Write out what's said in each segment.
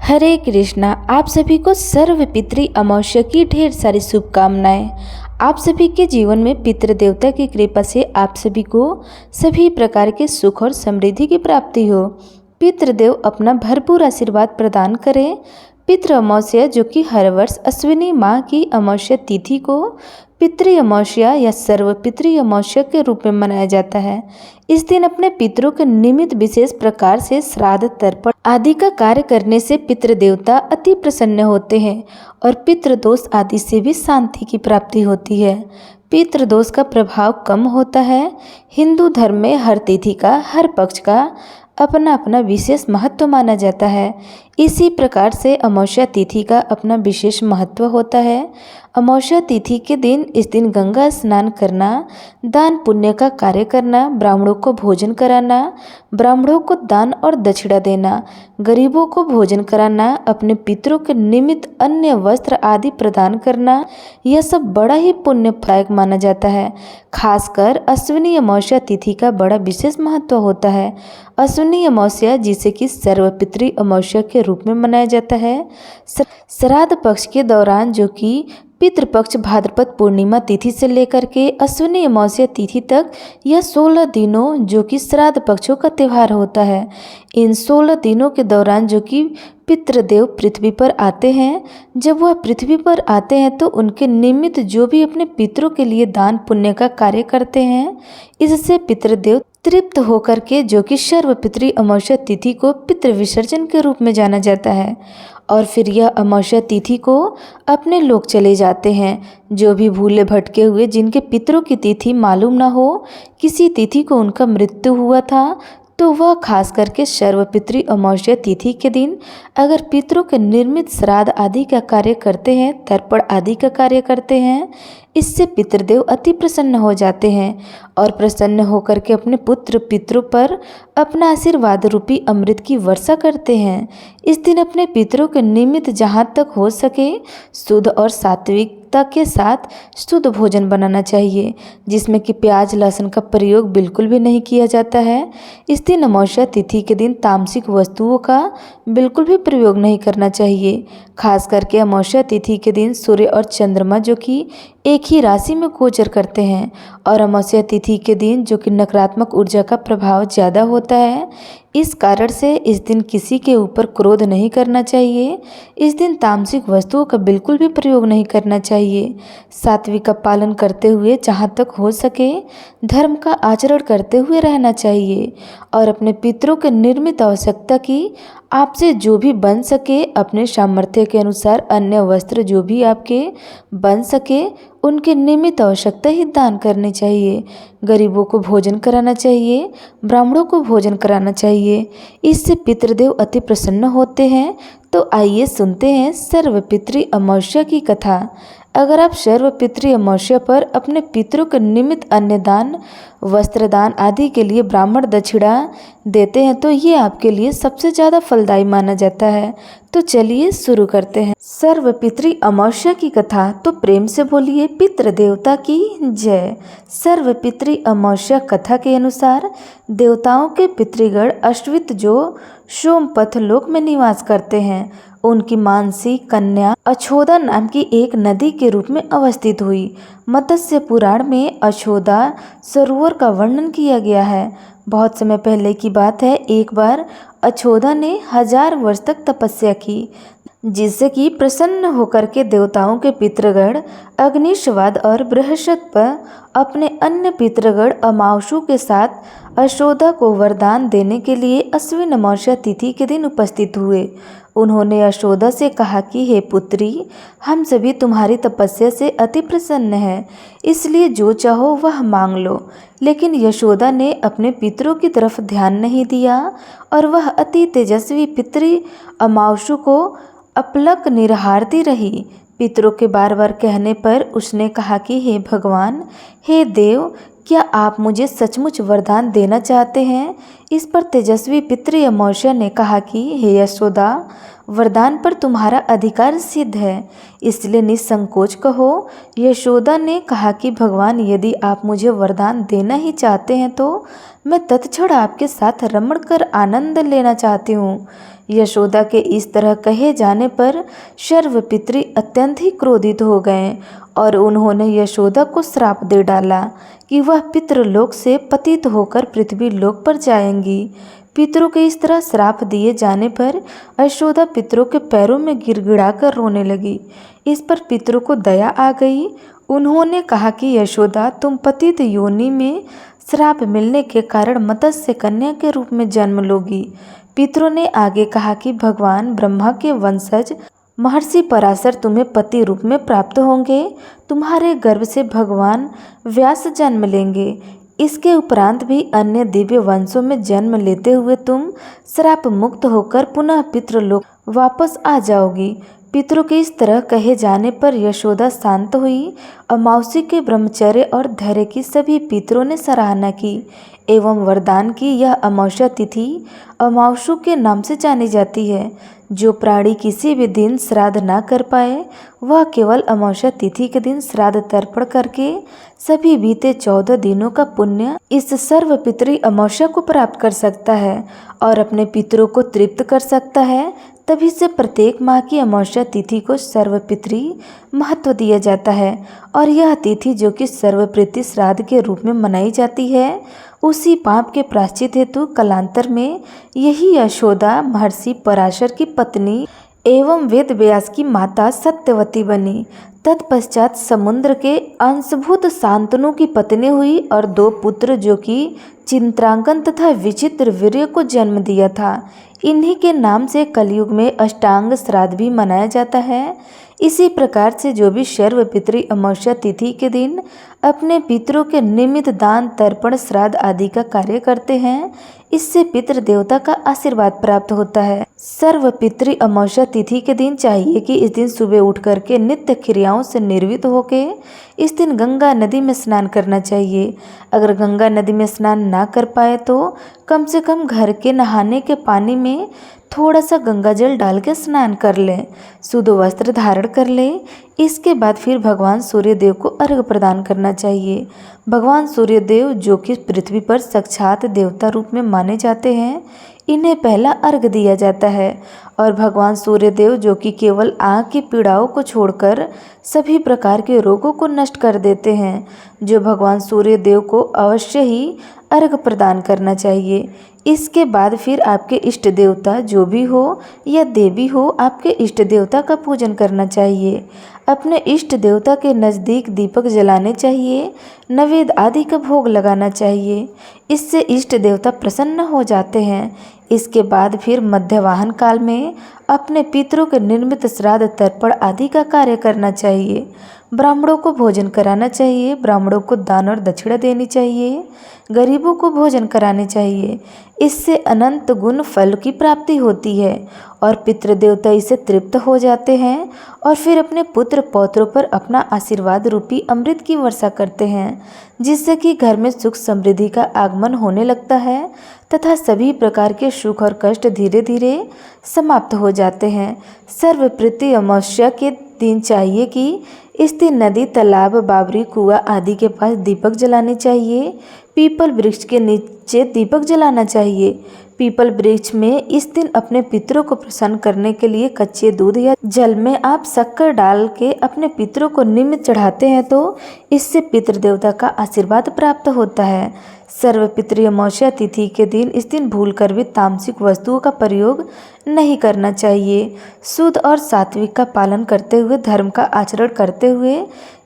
हरे कृष्णा। आप सभी को सर्वपितृ अमावस्या की ढेर सारी शुभकामनाएं। आप सभी के जीवन में पितृ देवता की कृपा से आप सभी को सभी प्रकार के सुख और समृद्धि की प्राप्ति हो। पितृदेव अपना भरपूर आशीर्वाद प्रदान करें। पितृ अमावस्या जो कि हर वर्ष अश्विनी माह की अमावस्या तिथि को पितृ अमावस्या या सर्वपितृ अमावस्या के रूप में मनाया जाता है। इस दिन अपने पितरों के निमित्त विशेष प्रकार से श्राद्ध, तर्पण आदि का कार्य करने से पितृ देवता अति प्रसन्न होते हैं और पितृदोष आदि से भी शांति की प्राप्ति होती है। पितृदोष का प्रभाव कम होता है। हिंदू धर्म में हर तिथि का, हर पक्ष का अपना अपना विशेष महत्व माना जाता है। इसी प्रकार से अमावस्या तिथि का अपना विशेष महत्व होता है। अमावस्या तिथि के दिन इस दिन गंगा स्नान करना, दान पुण्य का कार्य करना, ब्राह्मणों को भोजन कराना, ब्राह्मणों को दान और दक्षिणा देना, गरीबों को भोजन कराना, अपने पितरों के निमित्त अन्य वस्त्र आदि प्रदान करना, यह सब बड़ा ही पुण्यप्रद माना जाता है। खासकर अश्विनी अमावस्या तिथि का बड़ा विशेष महत्व होता है। अश्विनी अमावस्या जिसे कि सर्वपितृ अमावस्या के रूप में मनाया जाता है। श्राद्ध पक्ष के दौरान जो कि पितृपक्ष भाद्रपद पूर्णिमा तिथि से लेकर के अश्विनी अमावस्या तिथि तक यह 16 दिनों जो कि श्राद्ध पक्षों का त्यौहार होता है। इन 16 दिनों के दौरान जो कि पितृदेव पृथ्वी पर आते हैं, जब वह पृथ्वी पर आते हैं तो उनके निमित्त जो भी अपने पितरों के लिए दान पुण्य का कार्य करते हैं, इससे पितृदेव तृप्त होकर के जो कि सर्वपितृ अमावस्या तिथि को पितृ विसर्जन के रूप में जाना जाता है और फिर यह अमावस्या तिथि को अपने लोग चले जाते हैं। जो भी भूले भटके हुए जिनके पितरों की तिथि मालूम ना हो, किसी तिथि को उनका मृत्यु हुआ था, तो वह खास करके सर्वपितृ अमावस्या तिथि के दिन अगर पितरों के निर्मित श्राद्ध आदि का कार्य करते हैं, तर्पण आदि का कार्य करते हैं, इससे पितृदेव अति प्रसन्न हो जाते हैं और प्रसन्न होकर के अपने पुत्र पितरों पर अपना आशीर्वाद रूपी अमृत की वर्षा करते हैं। इस दिन अपने पितरों के निमित्त जहाँ तक हो सके शुद्ध और सात्विकता के साथ शुद्ध भोजन बनाना चाहिए, जिसमें कि प्याज लहसुन का प्रयोग बिल्कुल भी नहीं किया जाता है। इस दिन अमावस्या तिथि के दिन तामसिक वस्तुओं का बिल्कुल भी प्रयोग नहीं करना चाहिए। खास करके अमावस्या तिथि के दिन सूर्य और चंद्रमा जो कि एक ही राशि में गोचर करते हैं और अमावस्या तिथि के दिन जो कि नकारात्मक ऊर्जा का प्रभाव ज़्यादा होता है, इस कारण से इस दिन किसी के ऊपर क्रोध नहीं करना चाहिए। इस दिन तामसिक वस्तुओं का बिल्कुल भी प्रयोग नहीं करना चाहिए। सात्विक का पालन करते हुए जहाँ तक हो सके धर्म का आचरण करते हुए रहना चाहिए और अपने पितरों के निर्मित आवश्यकता की आपसे जो भी बन सके अपने सामर्थ्य के अनुसार अन्य वस्त्र जो भी आपके बन सके उनके निमित्त आवश्यकता ही दान करनी चाहिए। गरीबों को भोजन कराना चाहिए, ब्राह्मणों को भोजन कराना चाहिए। इससे पितृदेव अति प्रसन्न होते हैं। तो आइए सुनते हैं सर्वपितृ अमावस्या की कथा। अगर आप सर्वपितृ अमावस्या पर अपने पितरों के निमित्त अन्नदान, वस्त्रदान आदि के लिए ब्राह्मण दक्षिणा देते हैं तो ये आपके लिए सबसे ज़्यादा फलदायी माना जाता है। तो चलिए शुरू करते हैं सर्वपितृ अमावस्या की कथा। तो प्रेम से बोलिए पितृ देवता की जय। सर्वपितृ अमावस्या कथा के अनुसार देवताओं के पितृगण अश्वित जो सोमपथ लोक में निवास करते हैं, उनकी मानसी कन्या अछोदा नाम की एक नदी के रूप में अवस्थित हुई। मत्स्य पुराण में अछोदा सरोवर का वर्णन किया गया है। बहुत समय पहले की बात है, एक बार अछोदा ने 1000 वर्ष तक तपस्या की, जिससे कि प्रसन्न होकर के देवताओं के पितृगण अग्निश्वाद और बृहस्पति अपने अन्य पितृगण अमावसु के साथ अछोदा को वरदान देने के लिए अश्विन अमावस्या तिथि के दिन उपस्थित हुए। उन्होंने अछोदा से कहा कि हे पुत्री, हम सभी तुम्हारी तपस्या से अति प्रसन्न हैं, इसलिए जो चाहो वह मांग लो। लेकिन यशोदा ने अपने पितरों की तरफ ध्यान नहीं दिया और वह अति तेजस्वी पितृ अमावसु को अपलक निहारती रही। पितरों के बार बार कहने पर उसने कहा कि हे भगवान, हे देव, क्या आप मुझे सचमुच वरदान देना चाहते हैं? इस पर तेजस्वी पितृ अमावस्या ने कहा कि हे यशोदा, वरदान पर तुम्हारा अधिकार सिद्ध है, इसलिए निसंकोच कहो। यशोदा ने कहा कि भगवान, यदि आप मुझे वरदान देना ही चाहते हैं तो मैं तत्क्षण आपके साथ रमण कर आनंद लेना चाहती हूँ। यशोदा के इस तरह कहे जाने पर सर्वपितृ अत्यंत ही क्रोधित हो गए और उन्होंने यशोदा को श्राप दे डाला कि वह पितृलोक से पतित होकर पृथ्वी लोक पर जाएंगी। पितरों के इस तरह श्राप दिए जाने पर यशोदा पितरों के पैरों में गिड़गिड़ाकर रोने लगी। इस पर पितरों को दया आ गई। उन्होंने कहा कि यशोदा, तुम पतित योनि में श्राप मिलने के कारण मत्स्य कन्या के रूप में जन्म लोगी। पितरों ने आगे कहा कि भगवान ब्रह्मा के वंशज महर्षि पराशर तुम्हें पति रूप में प्राप्त होंगे। तुम्हारे गर्भ से भगवान व्यास जन्म लेंगे। इसके उपरांत भी अन्य दिव्य वंशों में जन्म लेते हुए तुम श्राप मुक्त होकर पुनः पितृलोक वापस आ जाओगी। पितरों के इस तरह कहे जाने पर यशोदा शांत हुई। अमावस्या के ब्रह्मचर्य और धैर्य की सभी पितरों ने सराहना की एवं वरदान की। यह अमावस्या तिथि अमावस्या के नाम से जानी जाती है। जो प्राणी किसी भी दिन श्राद्ध न कर पाए वह केवल अमावस्या तिथि के दिन श्राद्ध तर्पण करके सभी बीते 14 दिनों का पुण्य इस सर्वपितृ अमावस्या को प्राप्त कर सकता है और अपने पितरों को तृप्त कर सकता है। तभी से प्रत्येक माह की अमावस्या तिथि को सर्वपितृ महत्व दिया जाता है और यह तिथि जो कि सर्वपितृ श्राद्ध के रूप में मनाई जाती है, उसी पाप के प्रायश्चित हेतु कालांतर में यही यशोदा महर्षि पराशर की पत्नी एवं वेद व्यास की माता सत्यवती बनी। तत्पश्चात समुद्र के अंशभूत शांतनु की पत्नी हुई और 2 पुत्र जो कि चित्रांगन तथा विचित्र वीर्य को जन्म दिया था। इन्हीं के नाम से कलयुग में अष्टांग श्राद्ध भी मनाया जाता है। इसी प्रकार से जो भी सर्वपितृ अमावस्या तिथि के दिन अपने पितरों के निमित्त दान तर्पण श्राद्ध आदि का कार्य करते हैं, इससे पितृ देवता का आशीर्वाद प्राप्त होता है। सर्वपितृ अमावस्या तिथि के दिन चाहिए कि इस दिन सुबह उठ करके नित्य क्रियाओं से निर्वृत्त होके इस दिन गंगा नदी में स्नान करना चाहिए। अगर गंगा नदी में स्नान ना कर पाए तो कम से कम घर के नहाने के पानी में थोड़ा सा गंगा जल डाल के स्नान कर लें, शुद्ध वस्त्र धारण कर लें। इसके बाद फिर भगवान सूर्यदेव को अर्घ्य प्रदान करना चाहिए। भगवान सूर्यदेव जो कि पृथ्वी पर साक्षात देवता रूप में माने जाते हैं, इन्हें पहला अर्घ्य दिया जाता है और भगवान सूर्यदेव जो कि केवल आँख की पीड़ाओं को छोड़कर सभी प्रकार के रोगों को नष्ट कर देते हैं, जो भगवान सूर्यदेव को अवश्य ही अर्घ्य प्रदान करना चाहिए। इसके बाद फिर आपके इष्ट देवता जो भी हो या देवी हो, आपके इष्ट देवता का पूजन करना चाहिए। अपने इष्ट देवता के नज़दीक दीपक जलाने चाहिए, नैवेद्य आदि का भोग लगाना चाहिए। इससे इष्ट देवता प्रसन्न हो जाते हैं। इसके बाद फिर मध्यवाहन काल में अपने पितरों के निर्मित श्राद्ध तर्पण आदि का कार्य करना चाहिए। ब्राह्मणों को भोजन कराना चाहिए, ब्राह्मणों को दान और दक्षिणा देनी चाहिए, गरीबों को भोजन कराने चाहिए। इससे अनंत गुण फल की प्राप्ति होती है और पितृदेवता इससे तृप्त हो जाते हैं और फिर अपने पुत्र पौत्रों पर अपना आशीर्वाद रूपी अमृत की वर्षा करते हैं, जिससे कि घर में सुख समृद्धि का आगमन होने लगता है तथा सभी प्रकार के सुख और कष्ट धीरे धीरे समाप्त हो जाते हैं। सर्वपितृ अमावस्या के दिन चाहिए कि इस दिन नदी, तालाब, बावरी, कुआं आदि के पास दीपक जलाने चाहिए। पीपल वृक्ष के नीचे दीपक जलाना चाहिए। पीपल वृक्ष में इस दिन अपने पितरों को प्रसन्न करने के लिए कच्चे दूध या जल में आप शक्कर डाल के अपने पितरों को निमित्त चढ़ाते हैं तो इससे पितृदेवता का आशीर्वाद प्राप्त होता है। सर्वपितृ अमावस्या तिथि के दिन इस दिन भूलकर भी तामसिक वस्तुओं का प्रयोग नहीं करना चाहिए। शुद्ध और सात्विक का पालन करते हुए, धर्म का आचरण करते हुए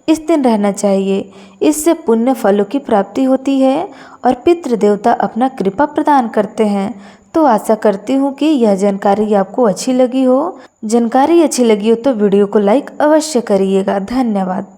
इस दिन रहना चाहिए। इससे पुण्य फलों की प्राप्ति होती है और पितृ देवता अपना कृपा प्रदान करते हैं। तो आशा करती हूँ कि यह जानकारी आपको अच्छी लगी हो। जानकारी अच्छी लगी हो तो वीडियो को लाइक अवश्य करिएगा। धन्यवाद।